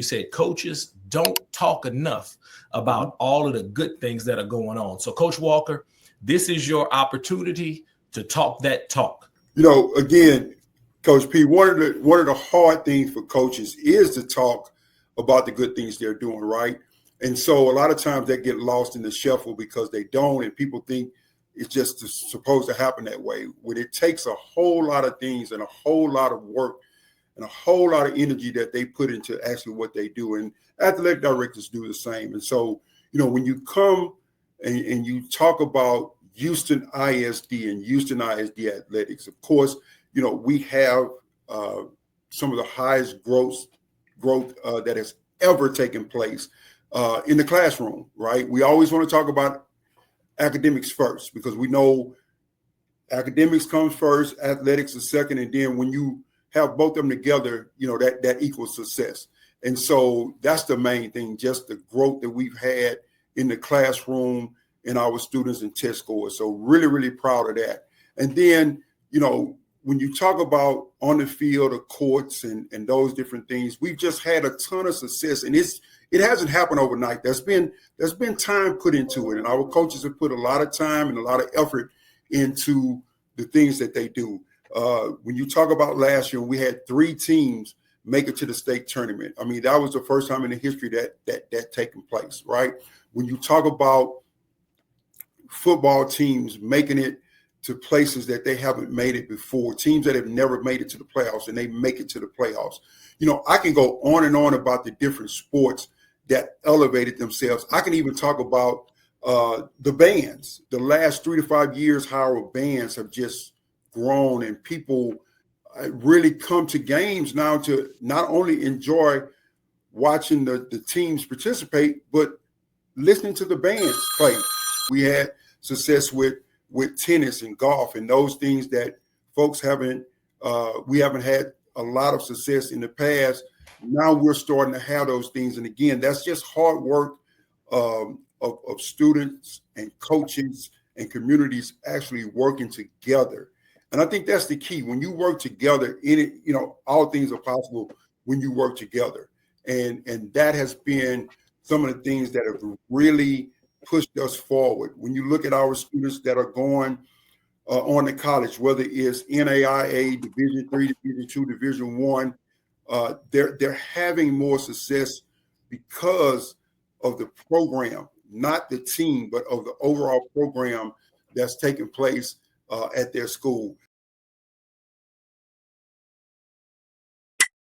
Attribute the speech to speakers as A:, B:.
A: You said coaches don't talk enough about all of the good things that are going on. So, Coach Walker, this is your opportunity to talk that talk.
B: Again, Coach P, one of the hard things for coaches is to talk about the good things they're doing, right? And so a lot of times they get lost in the shuffle because they don't, and people think it's just supposed to happen that way. When it takes a whole lot of things and a whole lot of work and a whole lot of energy that they put into actually what they do, and athletic directors do the same. And so, when you come and you talk about Houston ISD and Houston ISD athletics, of course, we have some of the highest growth that has ever taken place in the classroom, right? We always want to talk about academics first because we know academics comes first, athletics is second, and then when you have both of them together, that equals success. And so that's the main thing, just the growth that we've had in the classroom and our students and test scores. So really, really proud of that. And then, when you talk about on the field, the courts and those different things, we've just had a ton of success, and it hasn't happened overnight. There's been time put into it, and our coaches have put a lot of time and a lot of effort into the things that they do. When you talk about last year, we had 3 teams make it to the state tournament. I mean, that was the first time in the history that taken place, right? When you talk about football teams making it to places that they haven't made it before, teams that have never made it to the playoffs, and they make it to the playoffs. I can go on and on about the different sports that elevated themselves. I can even talk about the bands. The last 3 to 5 years, how our bands have just grown, and people really come to games now to not only enjoy watching the teams participate, but listening to the bands play. We had success with tennis and golf and those things that folks we haven't had a lot of success in the past. Now we're starting to have those things. And again, that's just hard work of students and coaches and communities actually working together. And I think that's the key. When you work together, all things are possible when you work together. And that has been some of the things that have really pushed us forward. When you look at our students that are going on to college, whether it's NAIA, Division III, Division II, Division I, they're having more success because of the program, not the team, but of the overall program that's taking place at their school.